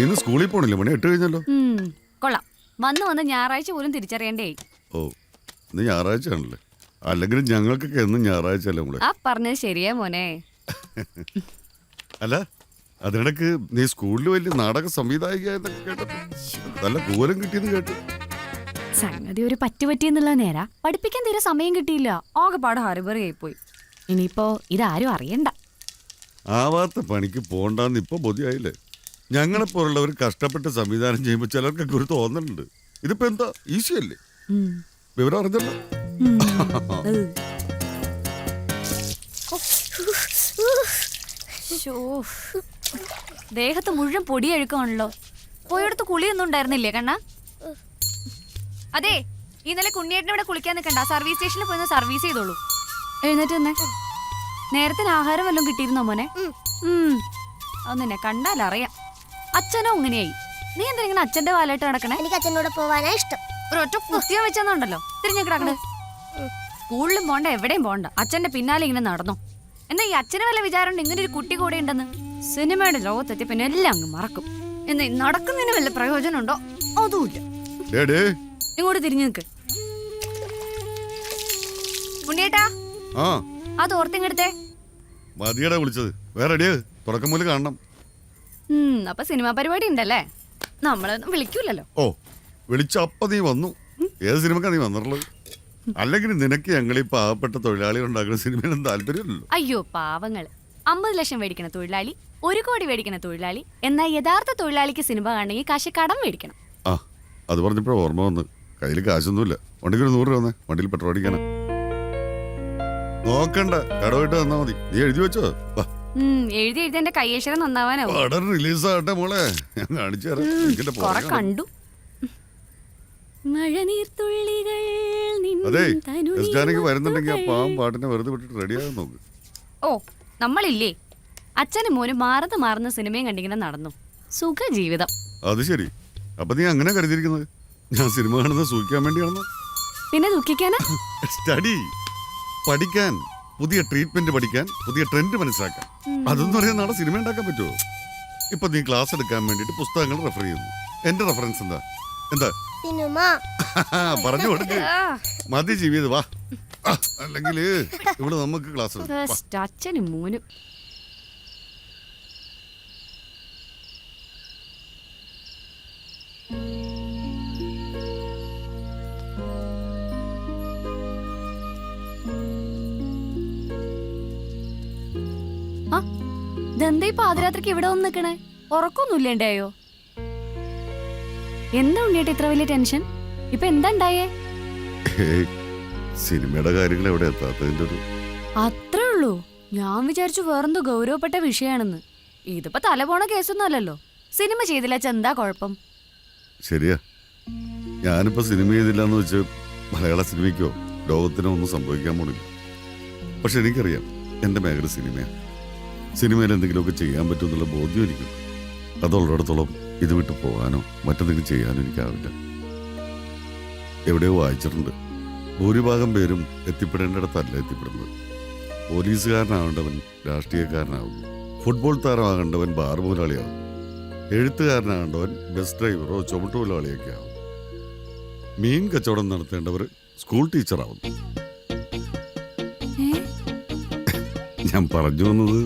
ഇന്ന് സ്കൂളിൽ പോണില്ല, മണി 8 കഴിഞ്ഞല്ലോ. കൊള്ളാം. വന്ന് ഞായറാഴ്ച പോലും തിരിച്ചറിയണ്ടേ. ഓ, ഇന്ന് ഞായറാഴ്ച ആണല്ലേ. അല്ലെങ്കിൽ ഞങ്ങൾക്കൊക്കെ എന്നും ഞായറാഴ്ച അല്ലേ നമ്മള്. ആ പറഞ്ഞത് ശരിയാ മോനെ. അല്ല, അതിനിടക്ക് നീ സ്കൂളിൽ വലിയ നാടക സംവിധായിക എന്നൊക്കെ കേട്ടപ്പോ നല്ല കൂലം കിട്ടിയെന്ന് കേട്ടു. സംഗതി ഒരു പറ്റുപറ്റിയെന്നുള്ള നേരാ. പഠിപ്പിക്കാൻ തീരെ സമയം കിട്ടിയില്ല. ആകെപ്പാട് ഹറിബറിയായി പോയി. ഇനിയിപ്പോ ഇതാരും അറിയണ്ട. ആവാത്ത പണിക്ക് പോണ്ടെന്ന് ഇപ്പൊ ബോധ്യമായില്ലേ? ഞങ്ങളെപ്പോലുള്ളവർ കഷ്ടപ്പെട്ട് സംവിധാനം ചെയ്യുമ്പോൾ ചിലർക്കൊക്കെ ഒരു തോന്നലുണ്ട്. ഇതിപ്പോ എന്താ ഈസി അല്ലേ? വിവരം അറിഞ്ഞല്ലോ. ദേഹത്ത് മുഴുവൻ പൊടിയഴുക്കാണല്ലോ. പോയടുത്ത് കുളിയൊന്നും ഉണ്ടായിരുന്നില്ലേ കണ്ണ? അതെ, ഇന്നലെ കുഞ്ഞേട്ടനെ ഇവിടെ കുളിക്കാൻ നിൽക്കണ്ട. സർവീസ് സ്റ്റേഷനിൽ പോയി സർവീസ് ചെയ്തോളൂ. എഴുന്നേറ്റ് തന്നെ. നേരത്തെ ആഹാരം വല്ലതും കിട്ടിയിരുന്നോ മോനെ? ഒന്നിനെ കണ്ടാലറിയാം. അച്ഛനോ അങ്ങനെയായി. നീ എന്തെങ്കിലും അച്ഛന്റെ വാലായിട്ട് നടക്കണേ? എനിക്ക് അച്ഛനോട് പോവാനാ ഇഷ്ടം. ഒരൊറ്റ കുത്തിയാ വെച്ചെന്നുണ്ടല്ലോ. തിരിഞ്ഞു കിടക്കണേ. സ്കൂളിലും പോണ്ട, എവിടെയും പോണ്ട, അച്ഛന്റെ പിന്നാലെ ഇങ്ങനെ നടന്നു. എന്നാ ഈ അച്ഛന് വല്ല വിചാരമുണ്ട് ഇങ്ങനെ ഒരു കുട്ടി കൂടെ ഉണ്ടെന്ന്? സിനിമയുടെ ലോകത്തെത്തി പിന്നെ എല്ലാം അങ്ങ് മറക്കും. എന്നാ നടക്കുന്നതിന് വല്ല പ്രയോജനം ഉണ്ടോ? അതുമില്ല. ഇങ്ങോട്ട് തിരിഞ്ഞു നിൽക്ക്. ഉണ്ണിയേട്ടാ, ആ തോർത്തിങ്ങെടുത്തേ. മതിയടാ വിളിച്ചത്. വേറെ തുടക്കം മുതൽ കാണണം. അപ്പൊ സിനിമാ പരിപാടി ഉണ്ടല്ലേ? നമ്മളൊന്നും വിളിക്കൂലല്ലോ. ഓ, വിളിച്ച അപ്പ നീ വന്നു. ഏത് സിനിമക്കാ നീ വന്നിട്ടുള്ളത്? അല്ലെങ്കിൽ നിനക്ക് ഞങ്ങൾ ഈ പാവപ്പെട്ട തൊഴിലാളികൾ ഉണ്ടാക്കുന്ന സിനിമയിലും താല്പര്യമല്ലോ. അയ്യോ പാവങ്ങള്. 50 ലക്ഷം മേടിക്കണ തൊഴിലാളി, 1 കോടി മേടിക്കണ തൊഴിലാളി. എന്നാൽ യഥാർത്ഥ തൊഴിലാളിക്ക് സിനിമ കാണണമെങ്കിൽ കാശ് കടം മേടിക്കണം. ആ, അത് പറഞ്ഞപ്പോഴാണ് ഓർമ്മ വന്ന്. കയ്യിൽ കാശൊന്നുമില്ല. വണ്ടിക്ക് 100 രൂപ വന്നേ. വണ്ടിയിൽ പെട്രോൾ അടിക്കാനാ. നോക്കണ്ട, കടമായിട്ട് തന്നാ മതി. നീ എഴുതി വെച്ചോ? എഴുതി എന്റെ കയ്യേശ്വരം നന്നാവാനാവും. റിലീസ് ആകട്ടെ മോളെ, ഞാൻ കാണിച്ചു തരാം. കണ്ടു. അതെ, വരുന്നുണ്ടെങ്കിൽ ആ പാവം പാട്ടിനെ വെറുതെ വിട്ടിട്ട് റെഡിയാകാൻ നോക്ക്. ഓ, നമ്മളില്ലേ അച്ഛനും മോനും മാറുന്ന സിനിമയും കണ്ടിങ്ങനെ നടന്നു. സുഖ ജീവിതം. അത് ശരി. അപ്പൊ നീ അങ്ങനെ കരുതിയിരിക്കുന്നത് ഞാൻ സിനിമ കാണുന്നത് സൂക്ഷിക്കാൻ വേണ്ടിയാണെന്നോ? പിന്നെ ദുഃഖിക്കാനാ? സ്റ്റഡി, പഠിക്കാൻ, പുതിയ ട്രീറ്റ്മെന്റ് പഠിക്കാൻ, പുതിയ ട്രെൻഡ് മനസ്സിലാക്കാൻ. അതൊന്നും അറിയാൻ നാളെ സിനിമ ഉണ്ടാക്കാൻ പറ്റുമോ? ഇപ്പൊ നീ ക്ലാസ് എടുക്കാൻ വേണ്ടിട്ട് പുസ്തകങ്ങൾ റെഫർ ചെയ്യുന്നു. എന്റെ റെഫറൻസ് എന്താ? സിനിമ പറഞ്ഞു കൊടുക്ക്. മതി ജീവിതം, വാ. അല്ലെങ്കിൽ ഇവിടെ നമുക്ക് ക്ലാസ്. അച്ഛനും മോനും. ഇതെന്താ ഈ പാതിരാത്രിക്ക് ഇവിടെ വന്ന് നിക്കണേ? ഉറക്കൊന്നുമില്ലേണ്ടായോ? എന്താ ഉണ്ണിയേട്ടാ ഇത്ര വലിയ ടെൻഷൻ? ഇപ്പൊ എന്താ ഉണ്ടായേ? സിനിമയുടെ കാര്യങ്ങൾ എവിടെ എത്താത്തതിന്റെ ഒരു അത്രേ ഉള്ളൂ. ഞാൻ വിചാരിച്ചു വേറെന്തോ ഗൗരവപ്പെട്ട വിഷയാണെന്ന്. ഇതിപ്പോ തലപോണ കേസൊന്നും അല്ലല്ലോ. സിനിമ ചെയ്തില്ല എന്താ കുഴപ്പം? ശരിയാ, ഞാനിപ്പോ സിനിമ ചെയ്തില്ലാന്ന് വെച്ച് മലയാള സിനിമയ്ക്കോ ലോകത്തിനോ ഒന്നും സംഭവിക്കാൻ പോണില്ല. പക്ഷെ എനിക്കറിയാം എന്റെ മേഖല സിനിമയാണ്. സിനിമയിൽ എന്തെങ്കിലുമൊക്കെ ചെയ്യാൻ പറ്റുമെന്നുള്ള ബോധ്യം എനിക്കും. അതുള്ളിടത്തോളം ഇത് വിട്ട് പോകാനോ മറ്റെന്തെങ്കിലും ചെയ്യാനോ എനിക്കാവില്ല. എവിടെയോ വായിച്ചിട്ടുണ്ട്, ഭൂരിഭാഗം പേരും എത്തിപ്പെടേണ്ടിടത്തല്ല എത്തിപ്പെടുന്നത്. പോലീസുകാരനാവേണ്ടവൻ രാഷ്ട്രീയക്കാരനാവും, ഫുട്ബോൾ താരമാകേണ്ടവൻ ബാർ മുതലാളിയാവും, എഴുത്തുകാരനാകേണ്ടവൻ ബസ് ഡ്രൈവറോ ചുമട്ടുതൊഴിലാളിയൊക്കെ ആവും, മീൻ കച്ചവടം നടത്തേണ്ടവർ സ്കൂൾ ടീച്ചറാവും. ഞാൻ പറഞ്ഞു വന്നത്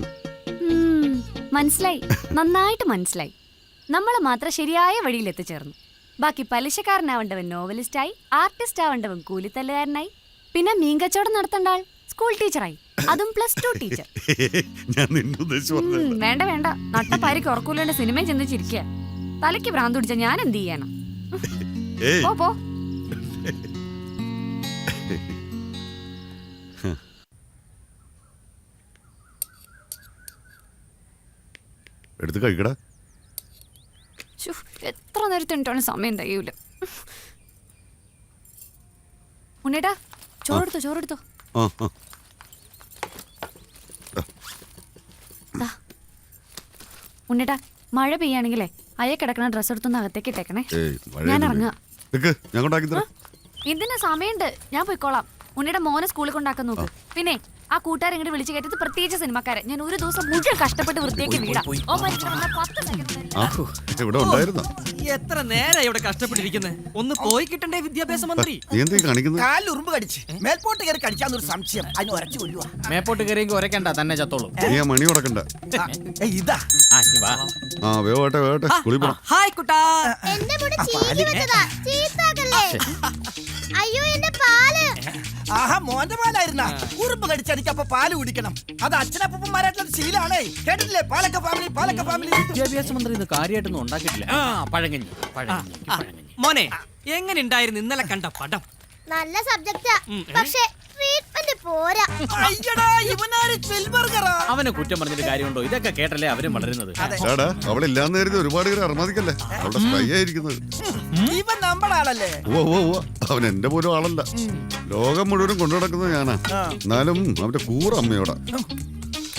മനസ്സിലായി, നന്നായിട്ട് മനസ്സിലായി. നമ്മളെ മാത്രം ശരിയായ വഴിയിൽ എത്തിച്ചേർന്നു. ബാക്കി പലിശക്കാരനാവേണ്ടവൻ നോവലിസ്റ്റായി, ആർട്ടിസ്റ്റ് ആവേണ്ടവൻ കൂലിത്തല്ലുകാരനായി, പിന്നെ മീൻ കച്ചവടം നടത്തേണ്ട ആൾ സ്കൂൾ ടീച്ചറായി, അതും +2 ടീച്ചർ. വേണ്ട വേണ്ട, നട്ടപ്പാരിക്ക് ഉറക്കൂലേണ്ട സിനിമ ചെന്നിച്ചിരിക്കുക. തലയ്ക്ക് ഭ്രാന്ത് പിടിച്ച ഞാൻ എന്ത് ചെയ്യണം? പോ. എടുത്ത് കഴിക്കടാ. എത്ര നേരത്തിട്ടാണ് സമയം തയ്യൂല. ഉണ്ണേട്ടാ, ചോറെടുത്തോ. ഉണ്ണേട്ടാ, മഴ പെയ്യാണെങ്കിലേ അയ കിടക്കണ ഡ്രസ് എടുത്തൊന്ന് അകത്തേക്ക് ഇട്ടേക്കണേ. ഞാൻ ഇറങ്ങാം. ഇതിന് സമയമുണ്ട്, ഞാൻ പോയിക്കോളാം. ഉണ്ണിയുടെ മോനെ സ്കൂളിൽ കൊണ്ടാക്കാൻ നോക്ക്. പിന്നെ ആ കൂട്ടുകാരെ ഇങ്ങോട്ട് വിളിച്ചു കയറ്റത് പ്രത്യേകിച്ച് സിനിമക്കാരെ ഞാൻ ഒരു ദിവസം മുഴുവൻ കഷ്ടപ്പെട്ട് വൃത്തിയാക്കി വീടാ ഓ മനുഷ്യനെ വന്നാൽ 10 സെക്കൻഡ് ആ ഇവിടെ ഉണ്ടായിരുന്നോ എത്ര നേരം ഇവിടെ കഷ്ടപ്പെട്ടിരിക്കുന്നത് ഒന്ന് പോയി കിട്ടണ്ടേ വിദ്യാഭ്യാസ മന്ത്രി നീ എന്തേ കാണിക്കുന്നത് കാലിൽ ഉറുമ്പ് കടിച്ച് മേൽപോട്ട് കയറി കടിക്കാന്നൊരു സംശയം അതിന് ഉരച്ചു കൊല്ലുവാ മേപ്പോട്ട് കയറിയെങ്കിൽ ഉരക്കണ്ട തന്നെ ചത്തോളൂ നീ ആ മണി ഉടക്കണ്ട ഇതാ ആ നീ വാ ആ വേവട്ടെ വേവട്ടെ കുളിപ്പണം ഹായ് കുട്ടാ എന്റെ മുടി ചീകി വെച്ചതാ ചീത്താക്കല്ലേ അയ്യോ എന്റെ പാല് ആഹാ മോന്റെ പാലായിരുന്ന ഉറുമ്പ് കടിച്ചടിക്കപ്പോ പാല് കുടിക്കണം അത് അച്ഛനപ്പന്മാരായിട്ടുള്ള ശീലാണേ കേട്ടിട്ടില്ലേ പാലക്ക ഫാമിലി വിദ്യാഭ്യാസ മന്ത്രി ഇന്ന് കാര്യമായിട്ടൊന്നും ഉണ്ടാക്കിയിട്ടില്ല ആ പഴങ്കഞ്ഞി പഴങ്കഞ്ഞി മോനെ എങ്ങനെ ഉണ്ടായിരുന്നു ഇന്നലെ കണ്ട പടം നല്ല സബ്ജക്റ്റാ പക്ഷേ ട്രീറ്റ്മെന്റ് പോരാ അയ്യടാ ഇവനാര് ചെൽബർഗറാ അവനെ കുറ്റം പറഞ്ഞിട്ട് കാര്യമുണ്ടോ ഇതൊക്കെ കേട്ടല്ലേ അവരും വളരുന്നത് ചേടാ അവളില്ലാന്ന് കരുതി ഒരുപാട് പേര് അർമാദിക്കല്ലേ അവളുടെ സ്പൈ ആയിരിക്കുന്നത് ഇവൻ നമ്മുടെ ആളല്ലേ ഓ ഓ ഓ അവൻ എന്റെ പോലും ആളല്ല ലോകം മുഴുവനും കൊണ്ടു നടക്കുന്നത് ഞാനാ എന്നാലും അവന്റെ കൂറ അമ്മയോടാ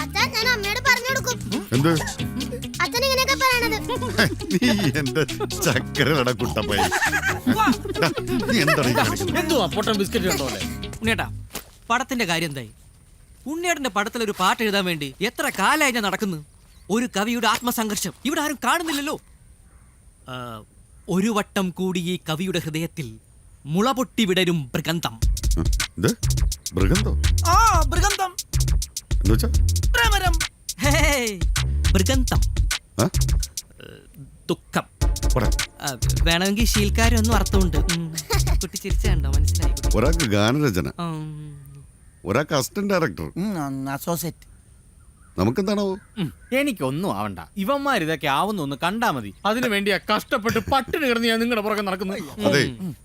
അച്ഛാ ഞാൻ അമ്മയോട് പറഞ്ഞു കൊടുക്കും എന്ത് അച്ഛൻ ഇങ്ങനെയൊക്കെ പറയണത് നീ എന്റെ ചക്കരട കുട്ടപ്പയ്യ നീ എന്താണ് ഈ കാണിക്കുന്നത്? എന്തുവാ പൊട്ടൻ ബിസ്ക്കറ്റ് ഉണ്ടോ അല്ലേ ഉണ്ണിയേട്ടാ പടത്തിന്റെ കാര്യം എന്തായി ഉണ്ണിയേട്ടന്റെ പടത്തിൽ ഒരു പാട്ട് എഴുതാൻ വേണ്ടി എത്ര കാലമായി ഞാൻ നടക്കുന്നു ഒരു കവിയുടെ ആത്മസംഘർഷം ഇവിടെ ആരും കാണുന്നില്ലല്ലോ ആ, ഒരു വട്ടം കൂടി ഈ കവിയുടെ ഹൃദയത്തിൽ മുളപൊട്ടി വിടരും മൃഗന്ധം ഇത് മൃഗന്തോ ആ മൃഗന്ധം എന്നുവെച്ചാ പ്രമരം ഹേയ്, മൃഗന്ധം ആ? ദുഃഖം പോടാ. ആ, വേണമെങ്കിൽ ശീൽക്കാരൊന്നും അർത്ഥമുണ്ട് കുട്ടി ചിരിച്ചുണ്ടോ മനസ്സിലായി കുട്ടി. ഒരാൾക്ക് ഗാനരചന ഉം. ഒരാൾക്ക് അസിസ്റ്റന്റ് ഡയറക്ടർ അസോസിയേറ്റ് നമുക്കെന്താണാവോ എനിക്കൊന്നും ആവണ്ട ഇവന്മാർ ഇതൊക്കെ ആവുന്ന ഒന്ന് കണ്ടാ മതി അതിനു വേണ്ടിയാ കഷ്ടപ്പെട്ട് പട്ടിണി കിടന്ന് ഞാൻ നിങ്ങളുടെ പുറകെ നടക്കുന്നത് അതെ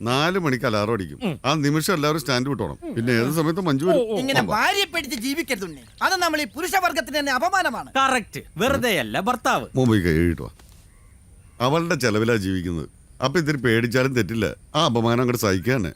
4 മണിക്ക് അലാറം അടിക്കും ആ നിമിഷം എല്ലാവരും സ്റ്റാൻഡ് വിട്ടോണം പിന്നെ ഏത് സമയത്ത് മഞ്ജു വരും ഇങ്ങനെ ഭാര്യയെ പേടിച്ച് ജീവിക്കരുതുണ്ണി അത് നമ്മൾ ഈ പുരുഷവർഗത്തിന് തന്നെ അപമാനമാണ് കറക്റ്റ് വെറുതെ അല്ല ഭർത്താവ് മുംബൈ കഴിയിട്ടുവാ അവളുടെ ചെലവിലാ ജീവിക്കുന്നത് അപ്പൊ ഇതിന് പേടിച്ചാലും തെറ്റില്ല ആ അപമാനം അങ്ങോട്ട് സഹിക്കാന്